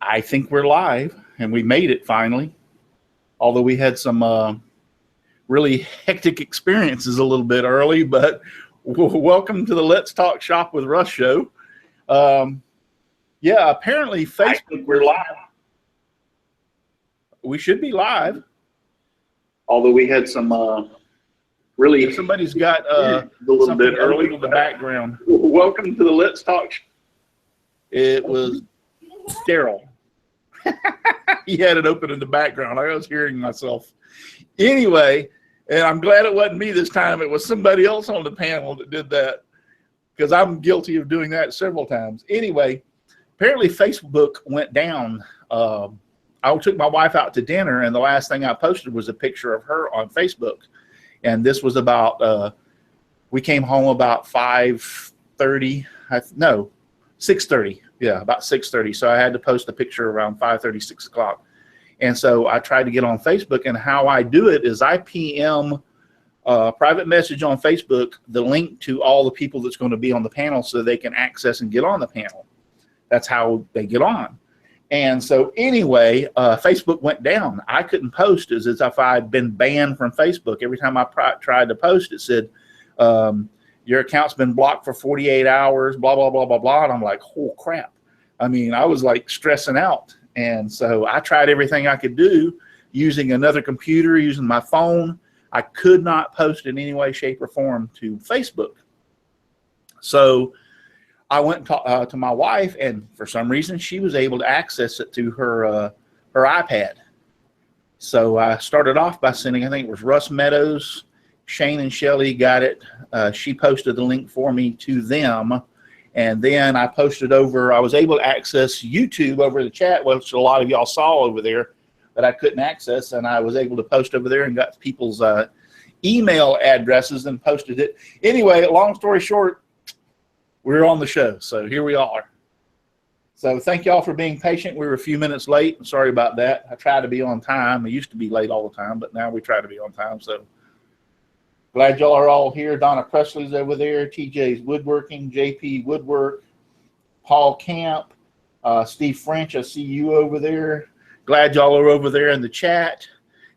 I think we're live, and we made it finally. Although we had some really hectic experiences a little bit early, but welcome to the Let's Talk Shop with Russ show. Yeah, apparently Facebook, we're live. We should be live. Although we had some really... If somebody's got a little bit early in the background. Welcome to the Let's Talk. It was Daryl. He had it open in the background. I was hearing myself. Anyway, and I'm glad it wasn't me this time. It was somebody else on the panel that did that, because I'm guilty of doing that several times. Anyway, apparently Facebook went down. I took my wife out to dinner, and the last thing I posted was a picture of her on Facebook. And this was about, we came home about 5:30. No, 6:30. Yeah, about 6:30. So I had to post a picture around 5:30, 6 o'clock. And so I tried to get on Facebook, and how I do it is I PM private message on Facebook the link to all the people that's going to be on the panel so they can access and get on the panel. That's how they get on. And so anyway, Facebook went down. I couldn't post as if I'd been banned from Facebook. Every time I tried to post, it said, your account's been blocked for 48 hours, blah, blah, blah, blah, blah. And I'm like, oh, crap. I mean, I was like stressing out. And so I tried everything I could do using another computer, using my phone. I could not post in any way, shape, or form to Facebook. So I went to my wife, and for some reason, she was able to access it through her iPad. So I started off by sending, I think it was Russ Meadows, Shane and Shelly got it. She posted the link for me to them. And then I posted over, I was able to access YouTube over the chat, which a lot of y'all saw over there, but I couldn't access. And I was able to post over there and got people's email addresses and posted it. Anyway, long story short, we're on the show. So here we are. So thank y'all for being patient. We were a few minutes late. I'm sorry about that. I try to be on time. I used to be late all the time, but now we try to be on time. So glad y'all are all here. Donna Presley's over there. TJ's Woodworking, JP Woodwork, Paul Camp, Steve French. I see you over there. Glad y'all are over there in the chat.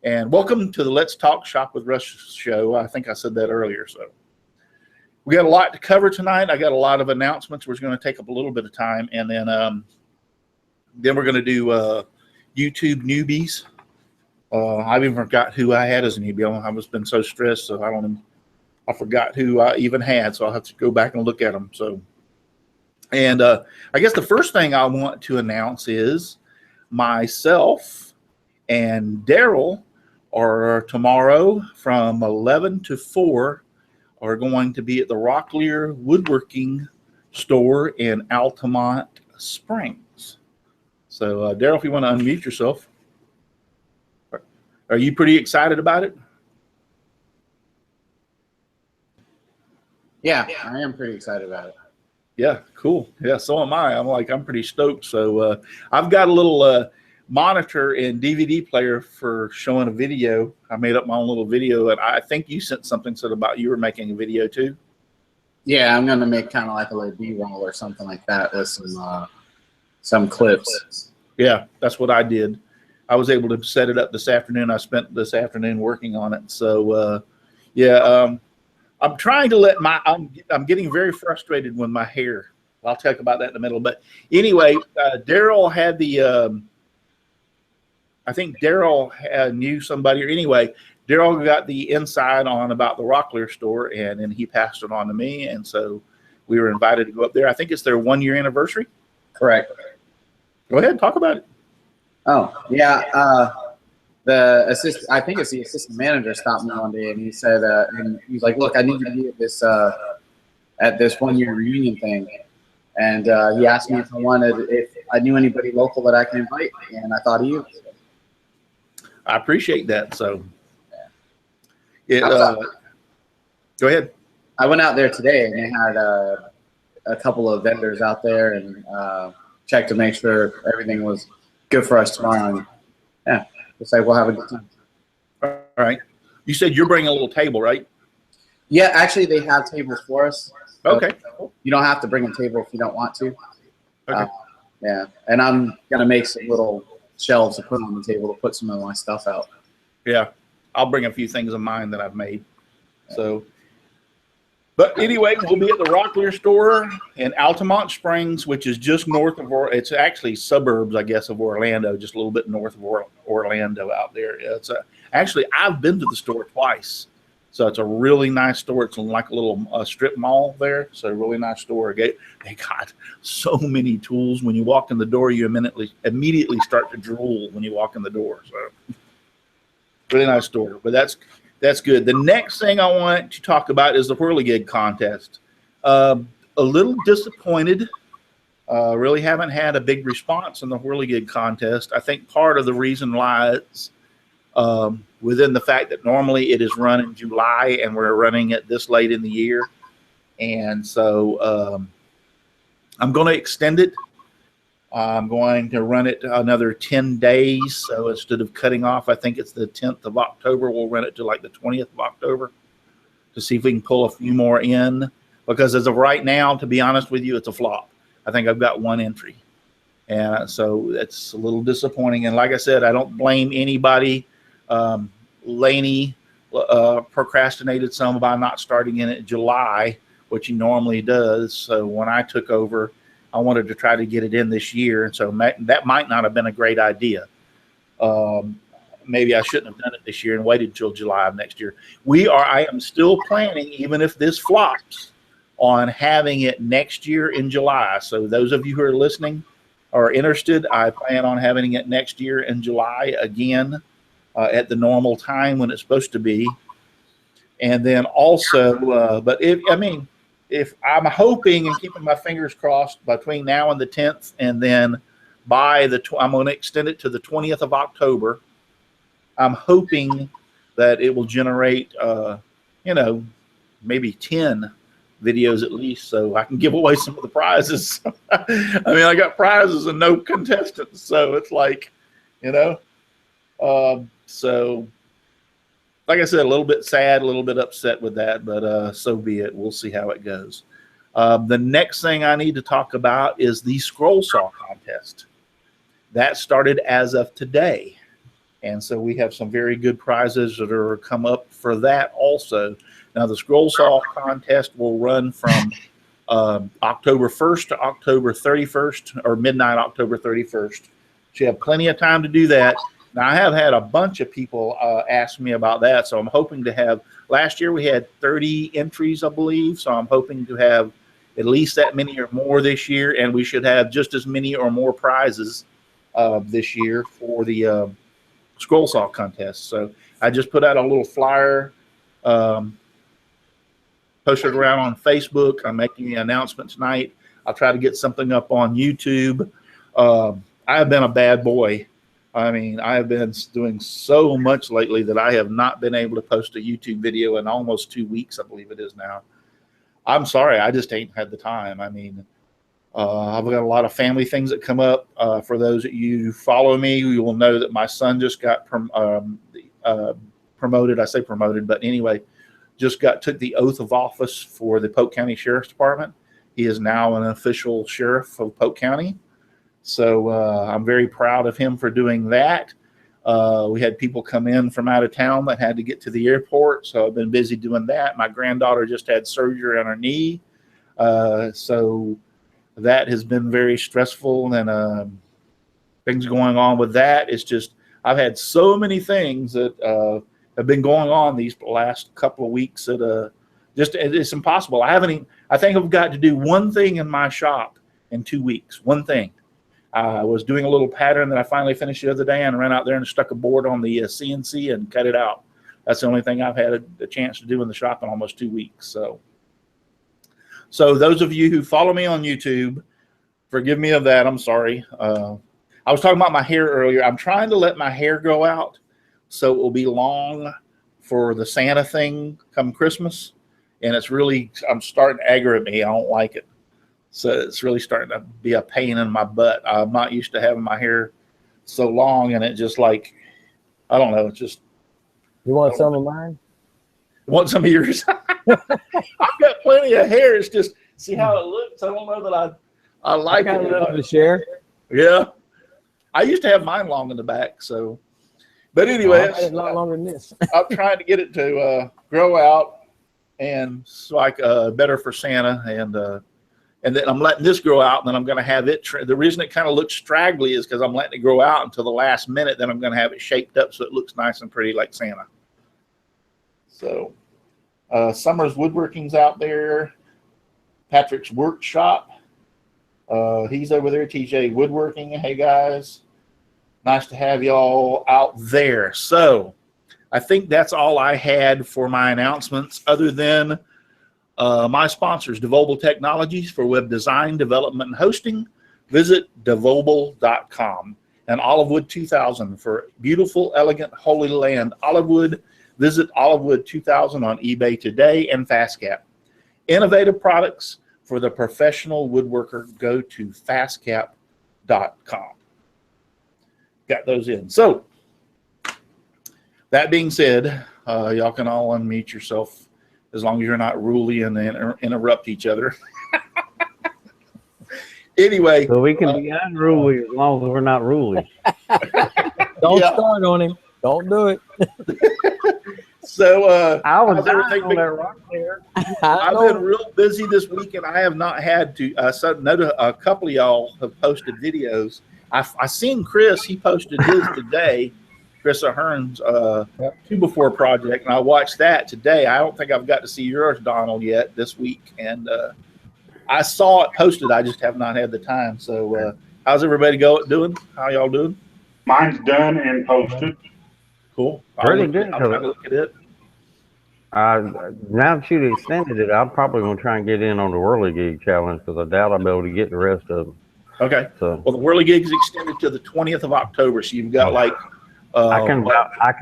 And welcome to the Let's Talk Shop with Russ show. I think I said that earlier. So we got a lot to cover tonight. I got a lot of announcements. We're going to take up a little bit of time, and then we're going to do YouTube Newbies. I even forgot who I had as a newbie. I've been so stressed, so I forgot who I even had. So I'll have to go back and look at them. So, and I guess the first thing I want to announce is myself and Daryl are tomorrow from 11 to 4 are going to be at the Rocklear Woodworking store in Altamont Springs. So, Daryl, if you want to unmute yourself. Are you pretty excited about it? Yeah, I am pretty excited about it. Yeah, cool. Yeah, so am I. I'm pretty stoked. So I've got a little monitor and DVD player for showing a video. I made up my own little video, and I think you sent something said about you were making a video too. Yeah, I'm gonna make kind of like a little B-roll or something like that with some clips. Yeah, that's what I did. I was able to set it up this afternoon. I spent this afternoon working on it. So, I'm trying to let I'm getting very frustrated with my hair. I'll talk about that in a minute. But anyway, Daryl had I think Daryl knew somebody, or anyway, Daryl got the inside on about the Rocklear store, and then he passed it on to me. And so we were invited to go up there. I think it's their 1-year anniversary. Correct. Go ahead, talk about it. Oh, yeah. I think it's the assistant manager stopped me one day, and he said, and he's like, look, I need you to be at this 1-year reunion thing. And he asked me if I knew anybody local that I can invite, and I thought of you. I appreciate that. So, go ahead. I went out there today, and they had a couple of vendors out there, and checked to make sure everything was good for us tomorrow. And yeah, looks like we'll have a good time. All right. You said you're bringing a little table, right? Yeah, actually, they have tables for us. Okay. You don't have to bring a table if you don't want to. Okay. Yeah, and I'm gonna make some little shelves to put on the table to put some of my stuff out. Yeah, I'll bring a few things of mine that I've made. So, but anyway, we'll be at the Rocklear store in Altamont Springs, which is just north of, it's actually suburbs, I guess, of Orlando, just a little bit north of Orlando out there. It's actually, I've been to the store twice. So it's a really nice store. It's like a little strip mall there. So a really nice store. They got so many tools. When you walk in the door, you immediately start to drool when you walk in the door. So really nice store. But that's good. The next thing I want to talk about is the Whirligig contest. A little disappointed. Really haven't had a big response in the Whirligig contest. I think part of the reason lies within the fact that normally it is run in July and we're running it this late in the year. And so I'm going to extend it. I'm going to run it another 10 days. So instead of cutting off, I think it's the 10th of October, we'll run it to like the 20th of October to see if we can pull a few more in. Because as of right now, to be honest with you, it's a flop. I think I've got one entry. And so it's a little disappointing. And like I said, I don't blame anybody. Laney procrastinated some by not starting in July, which he normally does. So when I took over, I wanted to try to get it in this year. And so that might not have been a great idea. Maybe I shouldn't have done it this year and waited until July of next year. I am still planning, even if this flops, on having it next year in July. So those of you who are listening are interested, I plan on having it next year in July again. At the normal time when it's supposed to be. And then also, but if I'm hoping and keeping my fingers crossed between now and the 10th, and then by I'm going to extend it to the 20th of October. I'm hoping that it will generate, maybe 10 videos at least, so I can give away some of the prizes. I got prizes and no contestants, so it's like, so, like I said, a little bit sad, a little bit upset with that, but so be it. We'll see how it goes. The next thing I need to talk about is the scroll saw contest. That started as of today. And so we have some very good prizes that are come up for that also. Now, the scroll saw contest will run from October 1st to October 31st, or midnight October 31st. So you have plenty of time to do that. Now, I have had a bunch of people ask me about that, so I'm hoping to have, last year we had 30 entries, I believe, so I'm hoping to have at least that many or more this year, and we should have just as many or more prizes this year for the scroll saw contest. So I just put out a little flyer, posted around on Facebook. I'm making the announcement tonight. I'll try to get something up on YouTube. I have been a bad boy. I have been doing so much lately that I have not been able to post a YouTube video in almost 2 weeks, I believe it is now. I'm sorry, I just ain't had the time. I've got a lot of family things that come up. For those that you follow me, you will know that my son just got promoted. I say promoted, but anyway, took the oath of office for the Polk County Sheriff's Department. He is now an official sheriff of Polk County. So I'm very proud of him for doing that. We had people come in from out of town that had to get to the airport, so I've been busy doing that. My granddaughter just had surgery on her knee, so that has been very stressful, and things going on with that. It's just I've had so many things that have been going on these last couple of weeks that it's impossible. I think I've got to do one thing in my shop in 2 weeks. One thing. I was doing a little pattern that I finally finished the other day, and ran out there and stuck a board on the CNC and cut it out. That's the only thing I've had a chance to do in the shop in almost 2 weeks. So those of you who follow me on YouTube, forgive me of that. I'm sorry. I was talking about my hair earlier. I'm trying to let my hair grow out so it will be long for the Santa thing come Christmas. And I'm starting to aggravate me. I don't like it. So it's really starting to be a pain in my butt. I'm not used to having my hair so long, and it just I don't know. It's just. You want some of mine? Want some of yours? I've got plenty of hair. It's just, see how it looks. I don't know that I like it. Enough to share. Yeah. I used to have mine long in the back, so. But anyway, It's a lot longer than this. I'm trying to get it to grow out, and it's like better for Santa, and then I'm letting this grow out, and then I'm going to have it. The reason it kind of looks straggly is because I'm letting it grow out until the last minute. Then I'm going to have it shaped up so it looks nice and pretty like Santa. So, Summer's Woodworking's out there. Patrick's Workshop. He's over there. TJ Woodworking. Hey guys, nice to have y'all out there. So, I think that's all I had for my announcements, other than my sponsors, Devobal Technologies for web design, development, and hosting. Visit devobal.com. And Olivewood 2000 for beautiful, elegant, Holy Land Olivewood. Visit Olivewood 2000 on eBay today, and FastCap. Innovative products for the professional woodworker. Go to fastcap.com. Got those in. So, that being said, y'all can all unmute yourself, as long as you're not ruly and interrupt each other. Anyway. So we can be unruly as long as we're not ruly. Don't start on him. Don't do it. So I was on that rock there. I've been real busy this week, and I have not had to. A couple of y'all have posted videos. I seen Chris. He posted his today. Chris Ahern's 2 Before project, and I watched that today. I don't think I've got to see yours, Donald, yet this week, and I saw it posted. I just have not had the time. So, how's everybody doing? How y'all doing? Mine's done and posted. Cool. Pretty good. I'll try to look at it. Now that you extended it, I'm probably going to try and get in on the Whirly Gig Challenge, because I doubt I'll be able to get the rest of them. Okay. So, well, the Whirly Gig is extended to the 20th of October, so you've got like. I can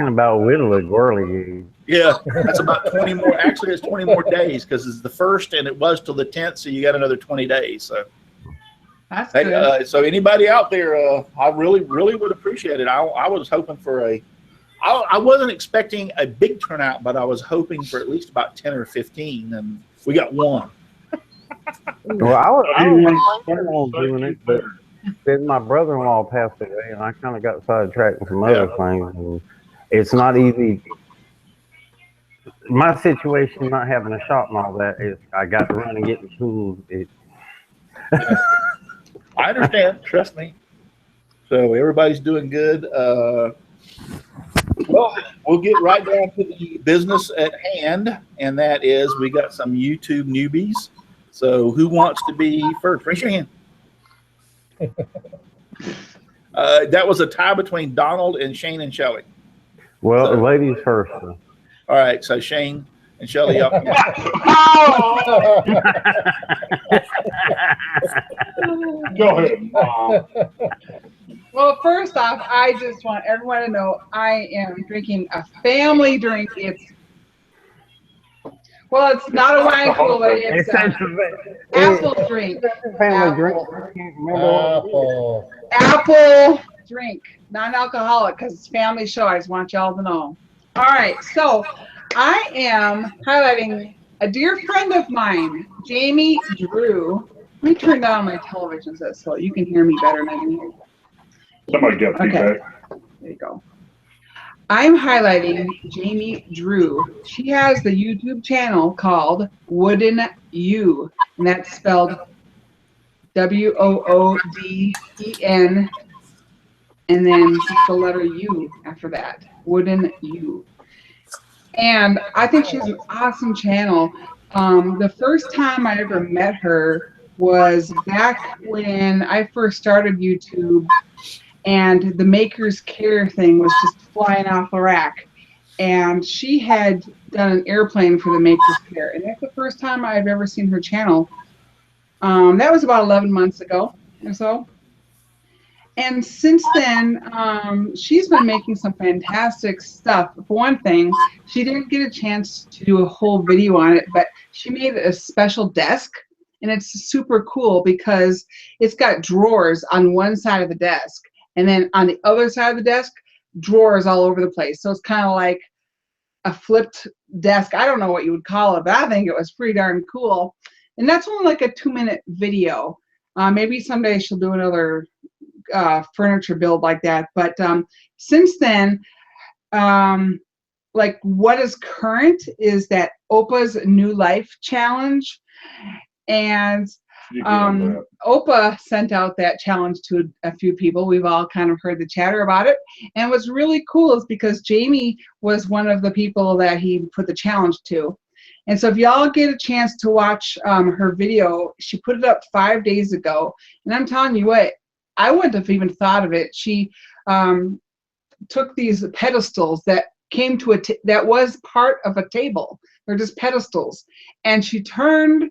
about whittle it Whirly Gig. Yeah, that's about 20 more. Actually, it's 20 more days, because it's the 1st, and it was till the 10th, so you got another 20 days. So. That's good. So anybody out there, I really would appreciate it. I was hoping for I wasn't expecting a big turnout, but I was hoping for at least about 10 or 15, and we got 1. Well, I was planning on doing it, but then my brother-in-law passed away, and I kind of got sidetracked with some other things, and it's not easy. My situation, not having a shop and all that, is I got to run and get the tools. I understand. Trust me. So everybody's doing good. Well, we'll get right down to the business at hand, and that is we got some YouTube newbies. So who wants to be first? Raise your hand. That was a tie between Donald and Shane and Shelley. Well, so, ladies first. All right, so Shane and Shelley. Go ahead. Well, first off, I just want everyone to know I am drinking a family drink. It's not a wine cooler. It's apple drink. Family drink. Apple drink, non-alcoholic, because it's family show. I just want y'all to know. All right, so I am highlighting a dear friend of mine, Jamie Drew. Let me turn down my television so you can hear me better than I can hear you. Somebody get feedback. There you go. I'm highlighting Jamie Drew. She has the YouTube channel called Wooden U, and that's spelled WOODEN, and then the letter U after that. Wooden U. And I think she has an awesome channel. The first time I ever met her was back when I first started YouTube, and the Maker's Care thing was just flying off the rack. And she had done an airplane for the Maker's Care. And that's the first time I've ever seen her channel. That was about 11 months ago or so. And since then, she's been making some fantastic stuff. For one thing, she didn't get a chance to do a whole video on it, but she made a special desk. And it's super cool because it's got drawers on one side of the desk. And then on the other side of the desk, drawers all over the place. So it's kind of like a flipped desk. I don't know what you would call it, but I think it was pretty darn cool. And that's only like a 2-minute video. Maybe someday she'll do another furniture build like that. But since then, like what is current is that Opa's New Life Challenge. And Opa sent out that challenge to a few people. We've all kind of heard the chatter about it. And what's really cool is because Jamie was one of the people that he put the challenge to. And so if y'all get a chance to watch her video, she put it up 5 days ago. And I'm telling you what, I wouldn't have even thought of it. She took these pedestals that came to that was part of a table. They're just pedestals. And she turned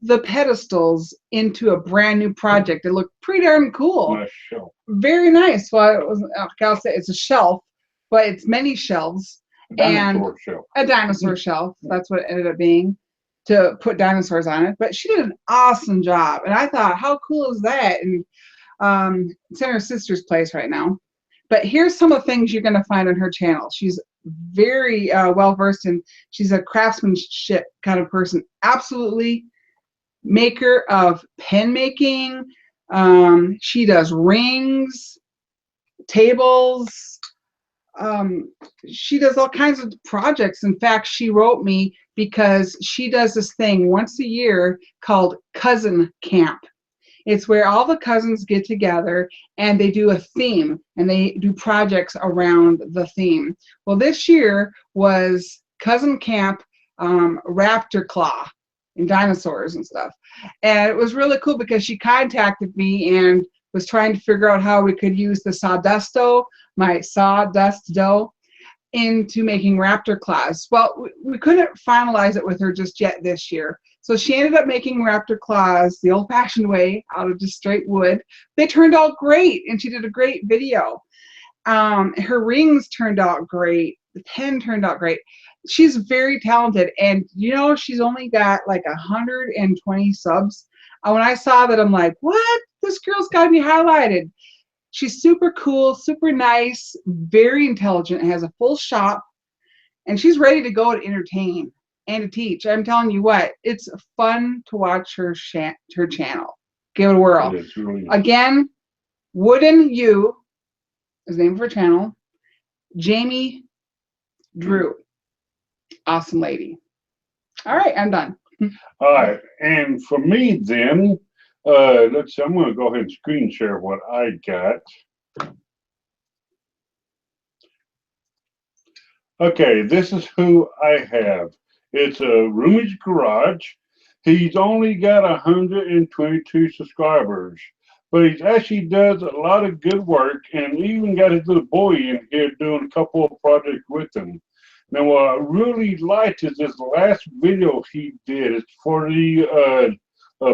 the pedestals into a brand new project. It looked pretty darn cool. Nice shelf. Very nice. Well, it was, I'll say it's a shelf, but it's many shelves. Dinosaur shelf. A dinosaur shelf. That's what it ended up being, to put dinosaurs on it. But she did an awesome job. And I thought, how cool is that? And it's in her sister's place right now. But here's some of the things you're going to find on her channel. She's very well versed in, she's a craftsmanship kind of person. Absolutely. Maker of pen making. She does rings, tables. She does all kinds of projects. In fact, she wrote me because she does this thing once a year called Cousin Camp. It's where all the cousins get together and they do a theme and they do projects around the theme. Well, this year was Cousin Camp Raptor Claw and dinosaurs and stuff. And it was really cool because she contacted me and was trying to figure out how we could use the sawdusto, my sawdust dough, into making raptor claws. Well, we couldn't finalize it with her just yet this year. So she ended up making raptor claws the old-fashioned way out of just straight wood. They turned out great, and she did a great video. Her rings turned out great. The pen turned out great. She's very talented, and you know, she's only got like 120 subs. When I saw that, I'm like, what? This girl's got to be highlighted. She's super cool, super nice, very intelligent, has a full shop, and she's ready to go to entertain and to teach. I'm telling you what, it's fun to watch her channel. Give it a whirl. Really Again, Wooden You is the name of her channel. Jamie Drew. Awesome lady. All right, I'm done. All right, and for me then, let's see, I'm going to go ahead and screen share what I got. Okay, this is who I have. It's a Roomy's Garage. He's only got 122 subscribers, but he actually does a lot of good work and even got his little boy in here doing a couple of projects with him. Now, what I really liked is this last video he did. It's for the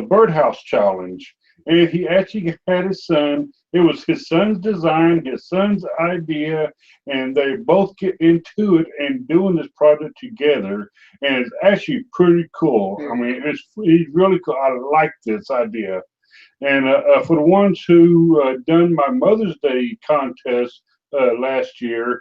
birdhouse challenge, and he actually had his son. It was his son's design, his son's idea, and they both get into it and doing this project together, and it's actually pretty cool. I mean, it's really cool. I like this idea. And for the ones who done my Mother's Day contest last year,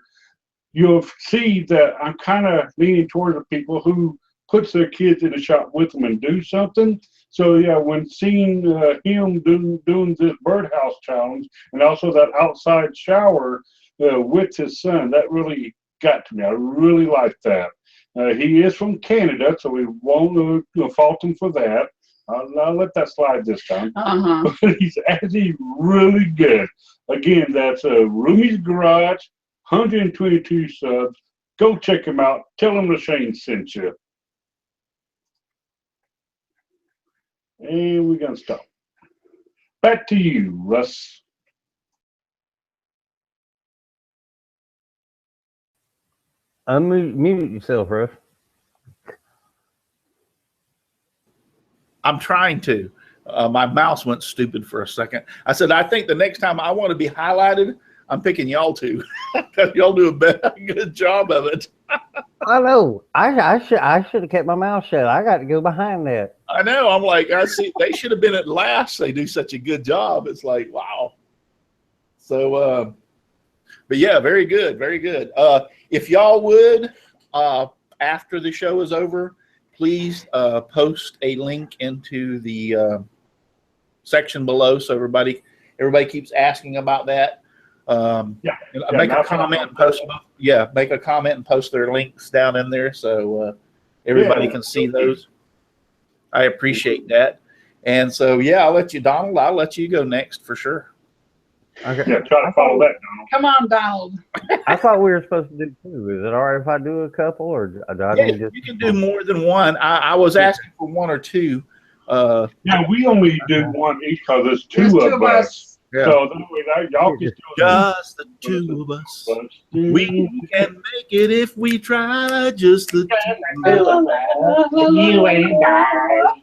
you'll see that I'm kind of leaning towards the people who puts their kids in the shop with them and do something. So yeah, when seeing him doing this birdhouse challenge and also that outside shower with his son, that really got to me. I really like that. He is from Canada, so we won't fault him for that. I'll let that slide this time. But he's actually really good. Again, that's Roomy's Garage, 122 subs. Go check him out. Tell him Shane sent you. And we're going to stop. Back to you, Russ. Unmute yourself, Russ. I'm trying to. My mouse went stupid for a second. I said, I think the next time I want to be highlighted, I'm picking y'all two. Y'all do a good job of it. I know. I should have kept my mouth shut. I got to go behind that. I know. I'm like, I see. They should have been at last. They do such a good job. It's like, wow. So, but yeah, very good, very good. If y'all would, after the show is over, please post a link into the section below so everybody Everybody keeps asking about that. Make a comment and post. Yeah, make a comment and post their links down in there so everybody can see those. I appreciate that. And so, I'll let you, Donald. I'll let you go next for sure. Okay. Yeah, try to follow that, Donald. Come on, Donald. I thought we were supposed to do 2. Is it all right if I do a couple, or do I need You can do more than one. I was asking for 1 or 2. We only do 1 each because there's two of us. Yeah. So that way y'all can just the 2 of us. We can make it if we try. Just the 2 of us. You and I.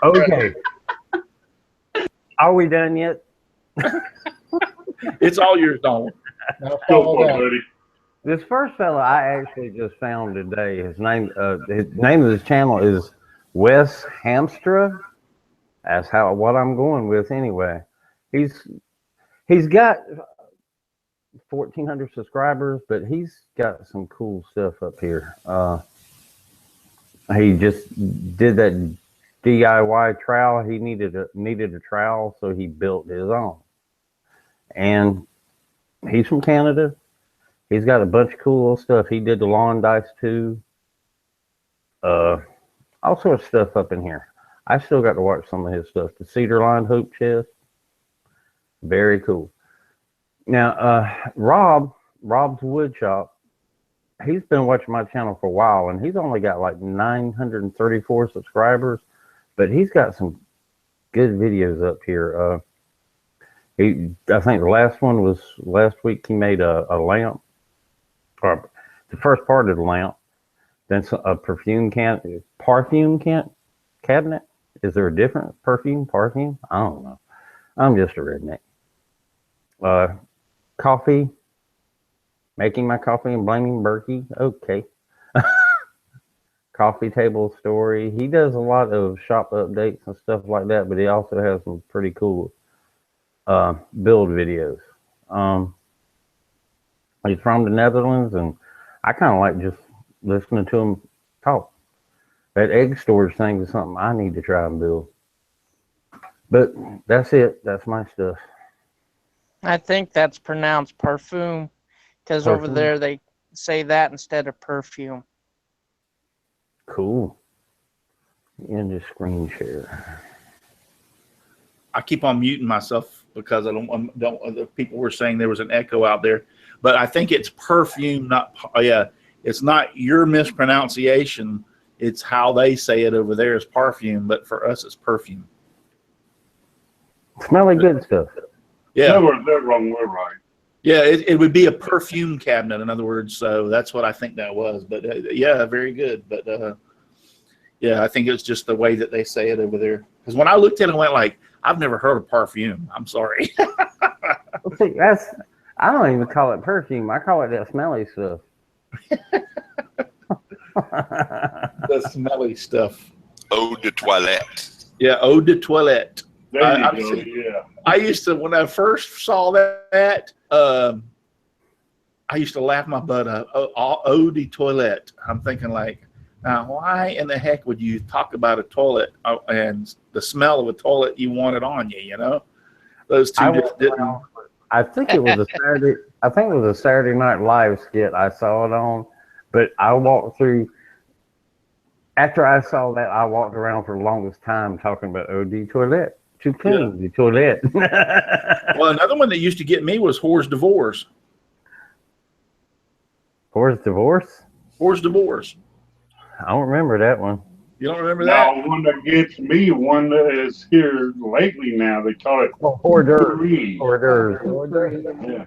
Okay. Are we done yet? It's all yours, Donald. Go for it, buddy. This first fella I actually just found today. His name of his channel is Wes Hamstra. That's what I'm going with anyway. He's got 1,400 subscribers, but he's got some cool stuff up here. He just did that DIY trowel. He needed a trowel, so he built his own. And he's from Canada. He's got a bunch of cool little stuff. He did the lawn dice too. All sorts of stuff up in here. I still got to watch some of his stuff. The cedar lined hoop chest. Very cool. Now, Rob's Wood Shop, he's been watching my channel for a while, and he's only got like 934 subscribers, but he's got some good videos up here. I think the last one was last week. He made a lamp, or the first part of the lamp, then a perfume cabinet. Is there a difference? Perfume? I don't know. I'm just a redneck. Coffee. Making my coffee and blaming Berkey. Okay. Coffee table story. He does a lot of shop updates and stuff like that, but he also has some pretty cool build videos. He's from the Netherlands, and I kind of like just listening to him talk. That egg storage thing is something I need to try and build. But that's it. That's my stuff. I think that's pronounced perfume, because over there they say that instead of perfume. Cool. In the screen share. I keep on muting myself because I don't. The people were saying there was an echo out there, but I think it's perfume, not. It's not your mispronunciation. It's how they say it over there is perfume, but for us it's perfume. Smelly good stuff. Yeah, they're wrong. We're right. Yeah, it would be a perfume cabinet, in other words. So that's what I think that was. But very good. But I think it's just the way that they say it over there. Because when I looked at it, I went like, I've never heard of perfume. I'm sorry. See, I don't even call it perfume. I call it that smelly stuff. The smelly stuff. Eau de toilette. Yeah, eau de toilette. There you go. Yeah. I used to, when I first saw that, I used to laugh my butt up. Eau de toilette. I'm thinking like, now why in the heck would you talk about a toilet and the smell of a toilet you wanted on you? You know, those two just didn't. I think it was a Saturday. I think it was a Saturday Night Live skit I saw it on, but I walked through. After I saw that, I walked around for the longest time talking about eau de toilette. To clean the toilet. Well, another one that used to get me was Whore's Divorce. Whore's Divorce? Whore's Divorce. I don't remember that one. You don't remember that? Now, one that gets me, one that is here lately now, they call it hors d'oeuvres. Hors d'oeuvres. Yeah.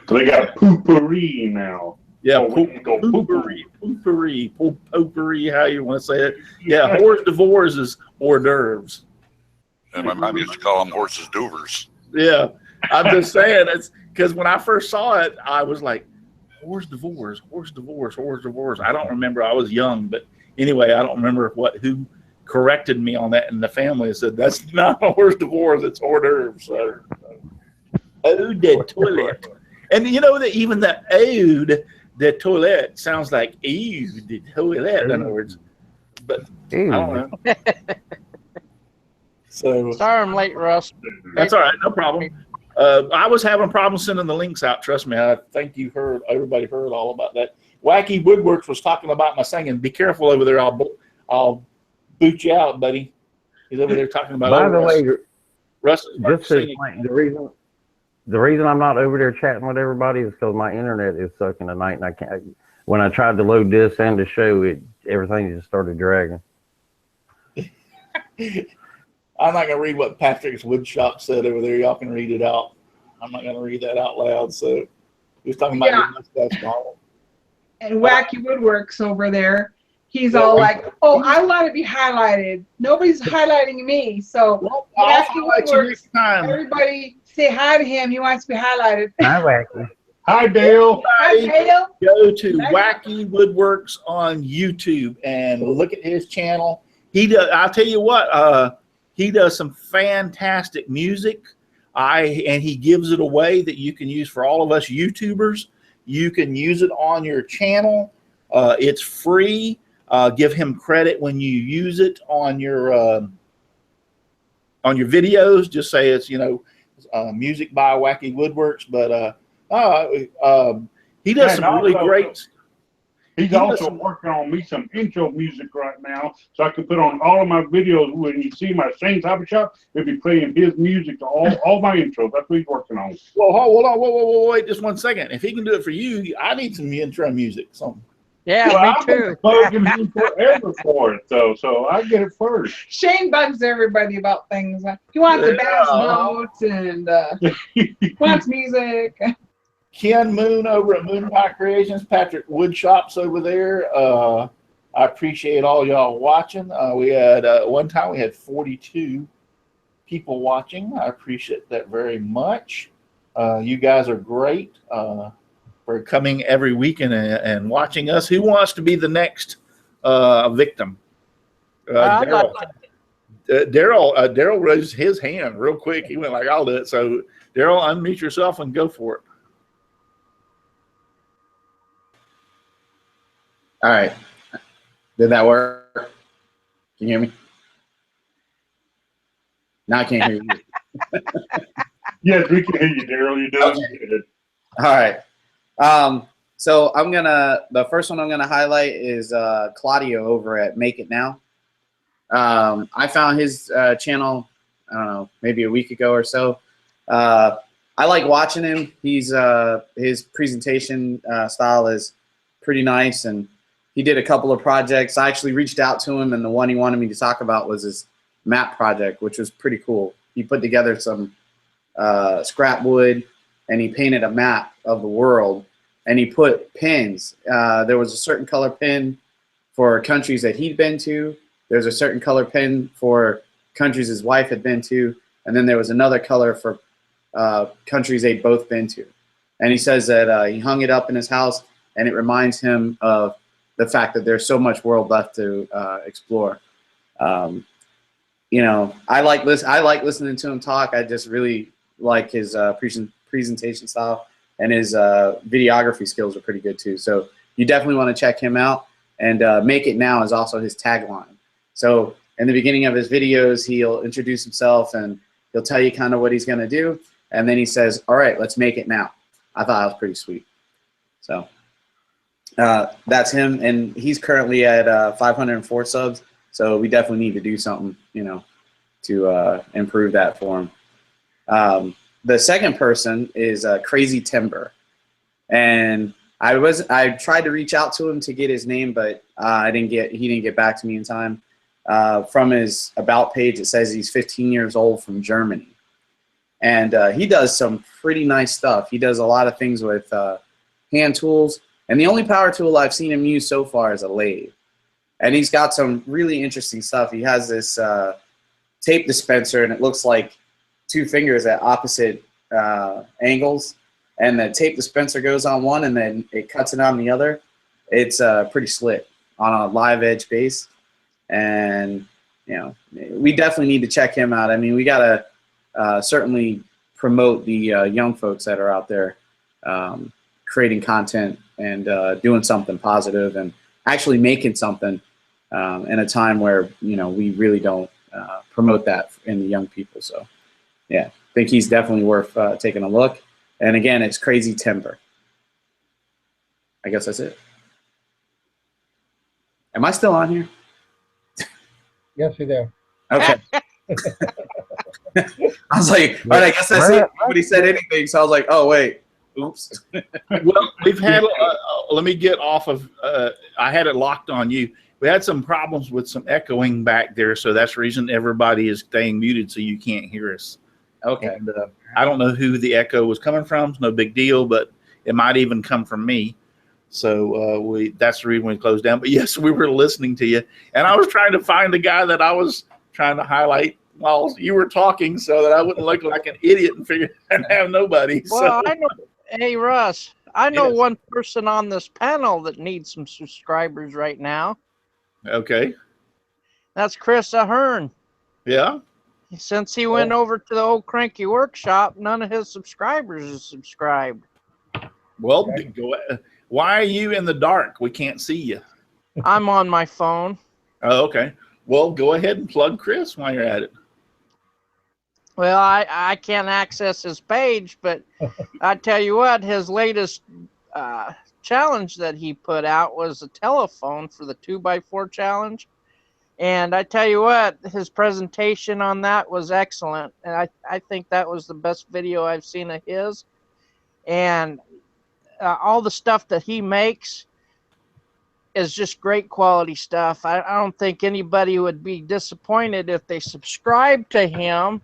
So they got poopery now. Yeah, poopery, how you want to say it. Yeah, Whore's Divorce is hors d'oeuvres. And my mom used to call them horses doovers. Yeah, I'm just saying, it's because when I first saw it, I was like, Whore's Divorce, Whore's Divorce, Whore's Divorce. I don't remember. I was young, but anyway, I don't remember who corrected me on that in the family and said, that's not Whore's Divorce, it's hors d'oeuvres. So, eau de toilette. And you know that even the eau de toilette sounds like eau de toilette, in other words. But I don't know. So Sorry I'm late, Russ. that's all right, no problem. I was having problems sending the links out. Trust me, I think you heard. Everybody heard all about that. Wacky Woodworks was talking about my singing. Be careful over there. I'll boot you out, buddy. He's over there talking about. By the way, Russ, just to explain, the reason I'm not over there chatting with everybody is because my internet is sucking tonight, and I can't. When I tried to load this and the show, everything just started dragging. I'm not gonna read what Patrick's Woodshop said over there. Y'all can read it out. I'm not gonna read that out loud. So he was talking about your mustache, Donald. And Wacky Woodworks over there, he's all like, "Oh, I want to be highlighted. Nobody's highlighting me." So I'll Wacky highlight you Woodworks, next time. everybody say hi to him. He wants to be highlighted. Hi, Wacky. Hi, Dale. Hi, Dale. Go to Wacky Woodworks on YouTube and look at his channel. He does. I'll tell you what. He does some fantastic music. And he gives it away that you can use for all of us YouTubers. You can use it on your channel. It's free. Give him credit when you use it on your videos. Just say it's music by Wacky Woodworks. But he does some really great. He's also working on me some intro music right now, so I can put on all of my videos. When you see my same type of shop, it'll be playing his music to all my intros. That's what he's working on. Well, hold on, whoa, wait just 1 second. If he can do it for you, I need some intro music. Yeah, well, me I've too. been bugging him forever for it, though, so I get it first. Shane bugs everybody about things. He wants the bass boats and wants music. Ken Moon over at Moon Pie Creations, Patrick Woodshop's over there. I appreciate all y'all watching. We had one time we had 42 people watching. I appreciate that very much. You guys are great for coming every week and watching us. Who wants to be the next victim? Daryl. Daryl raised his hand real quick. He went like, "I'll do it." So Daryl, unmute yourself and go for it. All right. Did that work? Can you hear me? Now I can't hear you. Yes, we can hear you, Daryl. You're doing good. All right. So the first one I'm gonna highlight is Claudio over at Make It Now. I found his channel, I don't know, maybe a week ago or so. I like watching him. His presentation style is pretty nice, and he did a couple of projects. I actually reached out to him, and the one he wanted me to talk about was his map project, which was pretty cool. He put together some scrap wood, and he painted a map of the world, and he put pins. There was a certain color pin for countries that he'd been to. There's a certain color pin for countries his wife had been to, and then there was another color for countries they'd both been to. And he says that he hung it up in his house, and it reminds him of the fact that there's so much world left to explore. You know, I like listening to him talk. I just really like his presentation style, and his videography skills are pretty good too. So you definitely want to check him out. And Make It Now is also his tagline. So in the beginning of his videos, he'll introduce himself and he'll tell you kind of what he's going to do. And then he says, "All right, let's make it now." I thought that was pretty sweet. So that's him, and he's currently at 504 subs. So we definitely need to do something, you know, to improve that for him. The second person is Crazy Timber, and I tried to reach out to him to get his name, but he didn't get back to me in time. From his about page, it says he's 15 years old from Germany, and he does some pretty nice stuff. He does a lot of things with hand tools, and the only power tool I've seen him use so far is a lathe. And he's got some really interesting stuff. He has this tape dispenser, and it looks like two fingers at opposite angles, and the tape dispenser goes on one, and then it cuts it on the other. It's pretty slick on a live edge base, and you know, we definitely need to check him out. I mean, we gotta certainly promote the young folks that are out there creating content and doing something positive and actually making something in a time where, you know, we really don't promote that in the young people. So, yeah, I think he's definitely worth taking a look. And again, it's Crazy Timber. I guess that's it. Am I still on here? Yes, you're there. Okay. I was like, all right, I guess that's it. Nobody said anything, so I was like, oh, wait. Oops. Well, we've had, let me get off of, I had it locked on you. We had some problems with some echoing back there, so that's the reason everybody is staying muted so you can't hear us. Okay. And I don't know who the echo was coming from. It's no big deal, but it might even come from me. So that's the reason we closed down. But yes, we were listening to you. And I was trying to find the guy that I was trying to highlight while you were talking so that I wouldn't look like an idiot and have nobody. Well, So. I know. Hey, Russ, I know Yes. one person on this panel that needs some subscribers right now. Okay. That's Chris Ahern. Yeah. Since he went over to the old Cranky Workshop, none of his subscribers is subscribed. Well, why are you in the dark? We can't see you. I'm on my phone. Oh, okay. Well, go ahead and plug Chris while you're at it. Well, I can't access his page, but I tell you what, his latest challenge that he put out was a telephone for the 2x4 challenge. And I tell you what, his presentation on that was excellent. And I think that was the best video I've seen of his. And all the stuff that he makes is just great quality stuff. I don't think anybody would be disappointed if they subscribe to him.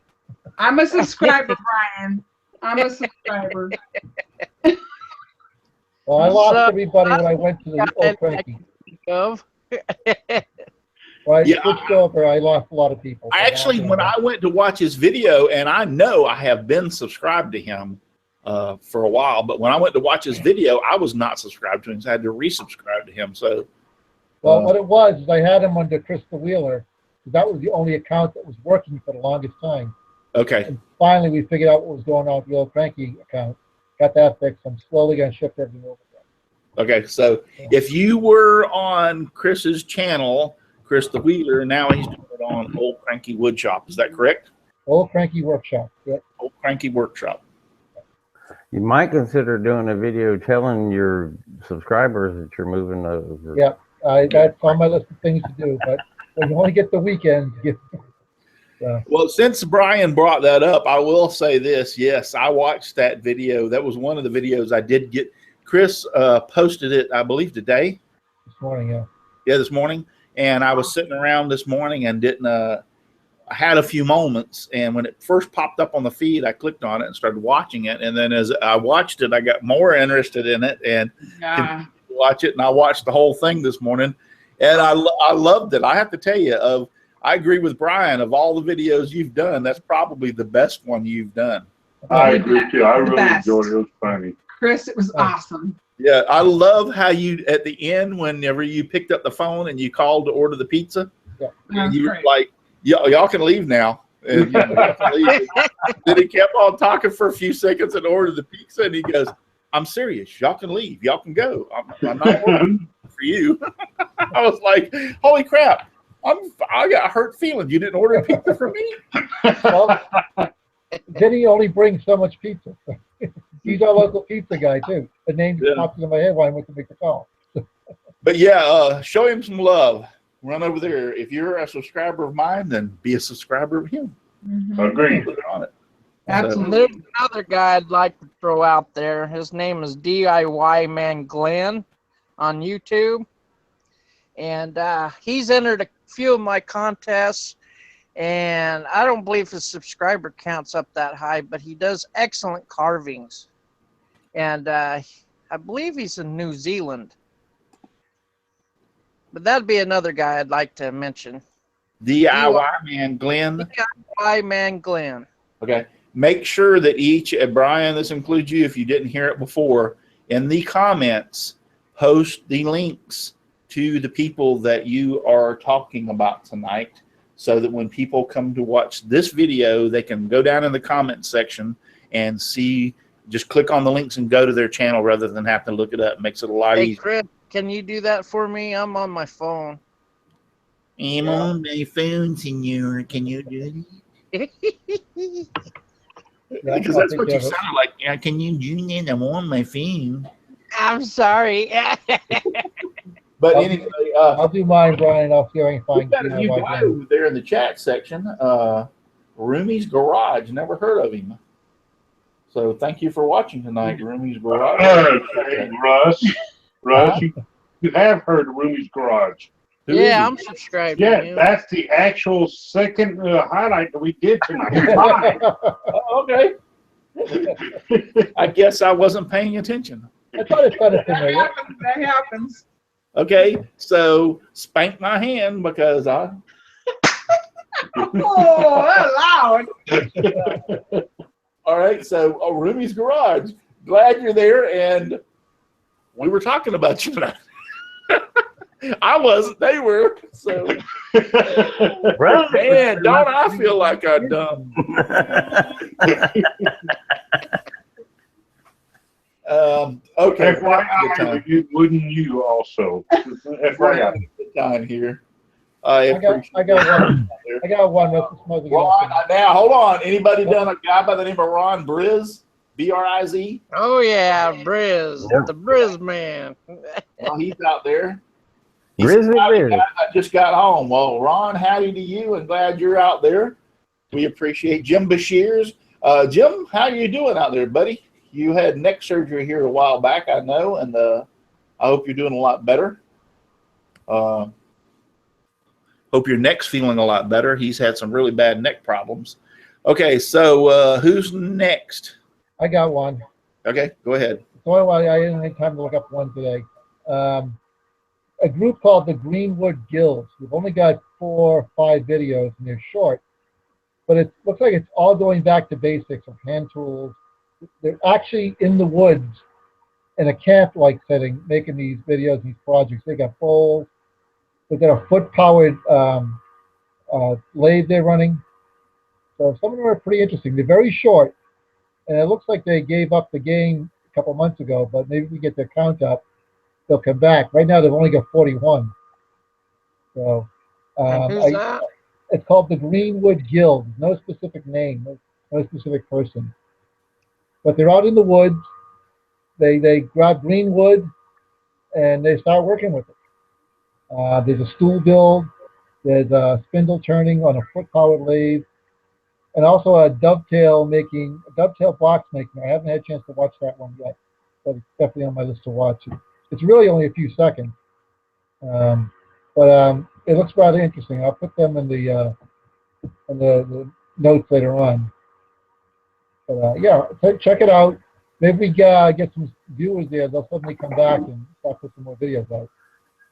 I'm a subscriber, Brian. I'm a subscriber. Well, I lost everybody when I went to the old Cranky. When I switched over, I lost a lot of people. Actually, when I went to watch his video, and I know I have been subscribed to him for a while, but when I went to watch his video, I was not subscribed to him, so I had to resubscribe to him. So, well, what it was is I had him under Krista Wheeler. That was the only account that was working for the longest time. Okay. And finally, we figured out what was going on with the old Cranky account. Got that fixed. I'm slowly going to shift everything over again. Okay. So, if you were on Chris's channel, Chris the Wheeler, now he's doing it on Old Cranky Woodshop. Is that correct? Old Cranky Workshop. Yep. Old Cranky Workshop. You might consider doing a video telling your subscribers that you're moving over. Yeah, that's on my list of things to do. But when you only get the weekend, Well, since Brian brought that up, I will say this. Yes, I watched that video. That was one of the videos I did get. Chris posted it, I believe, today. This morning, yeah. Yeah, this morning. And I was sitting around this morning and I had a few moments. And when it first popped up on the feed, I clicked on it and started watching it. And then as I watched it, I got more interested in it and watch it. And I watched the whole thing this morning. And I loved it. I have to tell you, I agree with Brian. Of all the videos you've done, that's probably the best one you've done. I agree too. I really enjoyed it. It was funny. Chris, it was awesome. Yeah, I love how you, at the end, whenever you picked up the phone and you called to order the pizza, and you were like, y'all can leave now. And y'all can leave. Then he kept on talking for a few seconds and ordered the pizza, and he goes, I'm serious. Y'all can leave. Y'all can go. I'm not ordering for you. I was like, holy crap. I got hurt feelings. You didn't order a pizza for me? Well, Vinny only brings so much pizza. He's our local pizza guy, too. The name just popped into my head while I went to make the call. But yeah, show him some love. Run over there. If you're a subscriber of mine, then be a subscriber of him. Mm-hmm. Agree. Put it on it. Absolutely. There's another guy I'd like to throw out there. His name is DIY Man Glenn on YouTube. And he's entered a few of my contests. And I don't believe his subscriber count's up that high, but he does excellent carvings. And I believe he's in New Zealand. But that'd be another guy I'd like to mention. DIY Man Glenn. DIY Man Glenn. Okay. Make sure that Brian, this includes you if you didn't hear it before, in the comments, post the links to the people that you are talking about tonight, so that when people come to watch this video, they can go down in the comment section and see, just click on the links and go to their channel rather than have to look it up. Makes it a lot easier. Chris, can you do that for me? I'm on my phone. I'm on my phone, senor. Can you do it? Because that's what you sound like. Yeah, can you do it? I'm on my phone. I'm sorry. But I'll anyway, I'll do mine, Brian. I'll see if I can we've find got a new DIY guy Brian. over there in the chat section. Roomy's Garage. Never heard of him. So thank you for watching tonight, Roomy's Garage. Hey, Russ, you have heard of Roomy's Garage. Who is Yeah, he? I'm subscribed. Yeah, to him. that's the actual second highlight that we did tonight. Oh, okay. I guess I wasn't paying attention. I thought it sounded familiar. That happens. Okay, so spank my hand because I. Oh, that's loud. All right, so Roomy's Garage. Glad you're there, and we were talking about you tonight. I wasn't. They were. So, man, don't I feel like I'm dumb? Okay. FYI, wouldn't you also? FYI. Good time here. I got one. Ron, now hold on. Anybody done a guy by the name of Ron Briz? B-R-I-Z? Oh yeah, Briz, Yep. the Briz man. Well, he's out there. He Briz said, is "Howdy, there." guys, I just got home. Well, Ron, howdy to you, and glad you're out there. We appreciate Jim Bashir's. Jim, how you doing out there, buddy? You had neck surgery here a while back, I know, and I hope you're doing a lot better. Hope your neck's feeling a lot better. He's had some really bad neck problems. Okay, so who's next? I got one. Okay, go ahead. So I didn't have time to look up one today. A group called the Greenwood Guilds. We've only got 4 or 5 videos, and they're short. But it looks like it's all going back to basics of hand tools. They're actually in the woods in a camp-like setting making these videos, these projects. They got bowls. They've got a foot-powered lathe they're running. So some of them are pretty interesting. They're very short, and it looks like they gave up the game a couple months ago, but maybe if we get their count up, they'll come back. Right now, they've only got 41. So Who's that? it's called the Greenwood Guild. No specific name, no specific person. But they're out in the woods. They grab green wood, and they start working with it. There's a stool build. There's a spindle turning on a foot-powered lathe, and also a dovetail box making. I haven't had a chance to watch that one yet, but it's definitely on my list to watch. It's really only a few seconds, but it looks rather interesting. I'll put them in the notes later on. But yeah, check it out. Maybe we get some viewers there. They'll suddenly come back and start putting some more videos out.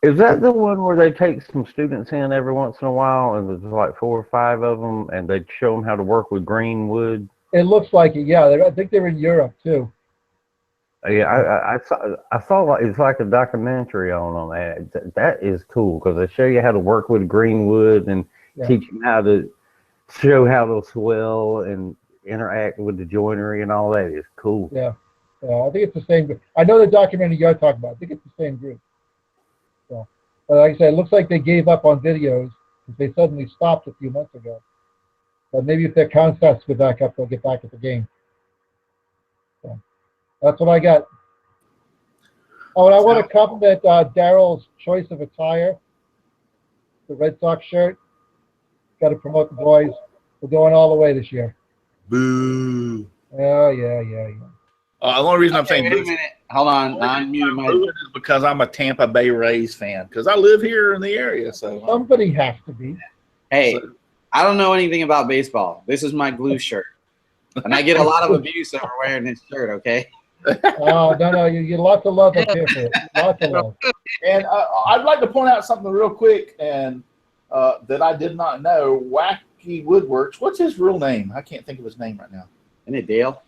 Is that the one where they take some students in every once in a while, and there's like 4 or 5 of them, and they show them how to work with green wood? It looks like it. Yeah, I think they're in Europe too. Yeah, I saw like it's like a documentary on that. That is cool because they show you how to work with green wood and teach you how to show how to swell and interact with the joinery and all that. Is cool. Yeah, I think it's the same group. I know the documentary you're talking about. I think it's the same group. So, but like I said, it looks like they gave up on videos because they suddenly stopped a few months ago. But maybe if their count starts to go back up, they'll get back at the game. So that's what I got. Oh, and I want to compliment Daryl's choice of attire. The Red Sox shirt. Got to promote the boys. We're going all the way this year. Boo. Oh, yeah. The only reason I'm saying Wait a minute. Hold on. I'm muting my. is because I'm a Tampa Bay Rays fan because I live here in the area. So Somebody has to be. Hey, I don't know anything about baseball. This is my glue shirt, and I get a lot of abuse over wearing this shirt. Okay. Oh, no, you get lots of love up here for it. Lots of love. And I'd like to point out something real quick and that I did not know. Wacky Woodworks. What's his real name? I can't think of his name right now. Isn't it Dale?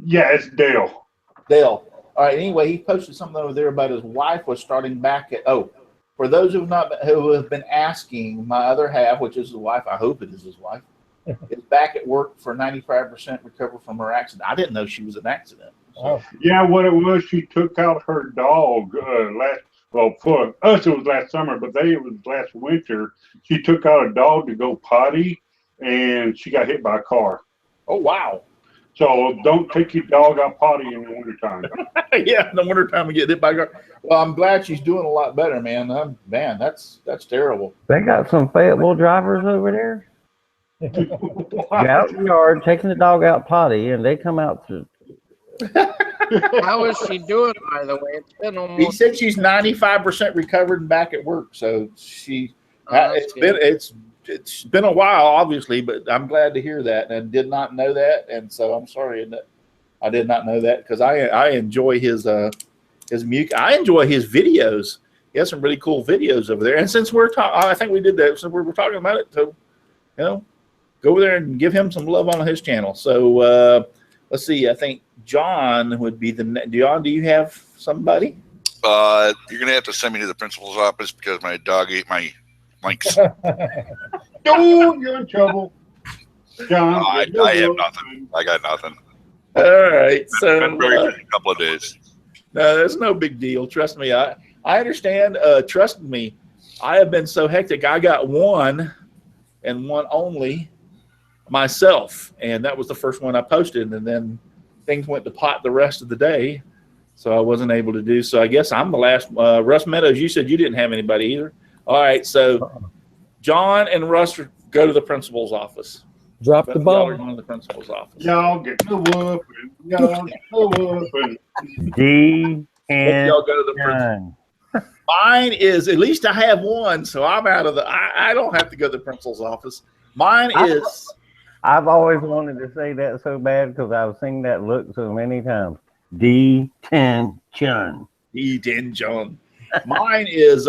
Yeah, it's Dale. Dale. All right. Anyway, he posted something over there about his wife was starting back at. Oh, for those who have been asking, my other half, which is his wife, I hope it is his wife, is back at work for 95% recovered from her accident. I didn't know she was an accident. So. Wow. Yeah, what it was, she took out her dog well, for us it was last summer, but it was last winter. She took out a dog to go potty, and she got hit by a car. Oh, wow. So don't take your dog out potty in the wintertime. Yeah, in the wintertime we get hit by a car. Well, I'm glad she's doing a lot better, man. Man, that's terrible. They got some Fayetteville drivers over there. You're out in the yard taking the dog out potty, and they come out to. How is she doing, by the way? It's been He almost. said she's 95% recovered and back at work. So it's been a while, obviously, but I'm glad to hear that, and did not know that, and so I'm sorry that I did not know that, because I enjoy his music. I enjoy his videos. He has some really cool videos over there. And since we're talking, I think we did that. Since we were talking about it, so go over there and give him some love on his channel. So let's see. I think John would be John, do you have somebody? You're gonna have to send me to the principal's office because my dog ate my links. No, you're in trouble, John. I have nothing. I got nothing. All right. So Been very busy a couple of days. no, that's no big deal. Trust me. I understand. Trust me. I have been so hectic. I got one and one only myself, and that was the first one I posted, and then things went to pot the rest of the day, so I wasn't able to do. So I guess I'm the last. Russ Meadows, you said you didn't have anybody either. All right, so John and Russ go to the principal's office. Drop the Y'all are ball. going to the principal's office. Y'all get the whooping. Y'all get the whooping. D and Y'all go to the principal. Mine is, at least I have one, so I'm out of the. I don't have to go to the principal's office. Mine is. I've always wanted to say that so bad because I've seen that look so many times. Detention. Detention. Mine is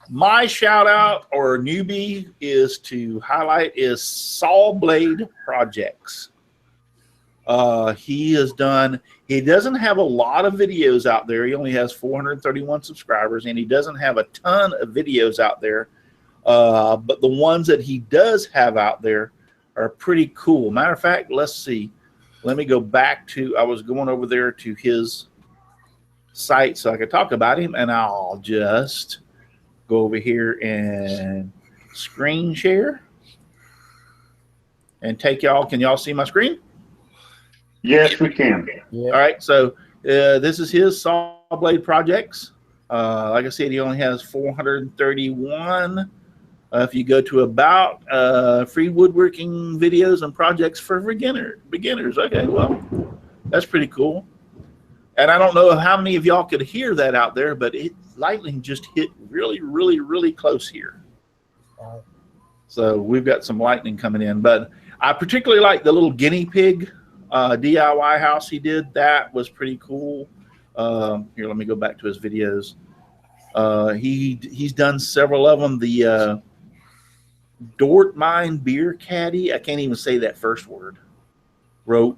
my shout out or newbie is to highlight is Saw Blade Projects. He doesn't have a lot of videos out there. He only has 431 subscribers, and he doesn't have a ton of videos out there. But the ones that he does have out there are pretty cool. Matter of fact, let's see. Let me go back to, I was going over there to his site so I could talk about him, and I'll just go over here and screen share and take y'all. Can y'all see my screen? Yes, we can. Yeah. All right, so this is his Saw Blade Projects. Like I said, he only has 431. If you go to about free woodworking videos and projects for beginners, okay, well, that's pretty cool. And I don't know how many of y'all could hear that out there, but lightning just hit really, really, really close here. So we've got some lightning coming in, but I particularly like the little guinea pig DIY house he did. That was pretty cool. Here, let me go back to his videos. He's done several of them. The Dort Mine Beer Caddy. I can't even say that first word. Russia.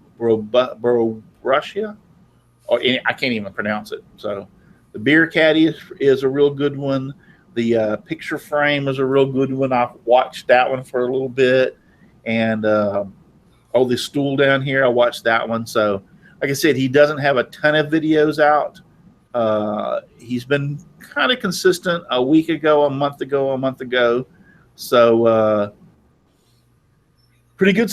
Or I can't even pronounce it. So the Beer Caddy is a real good one. The picture frame is a real good one. I've watched that one for a little bit. And the stool down here, I watched that one. So like I said, he doesn't have a ton of videos out. He's been kind of consistent a week ago, a month ago. So pretty good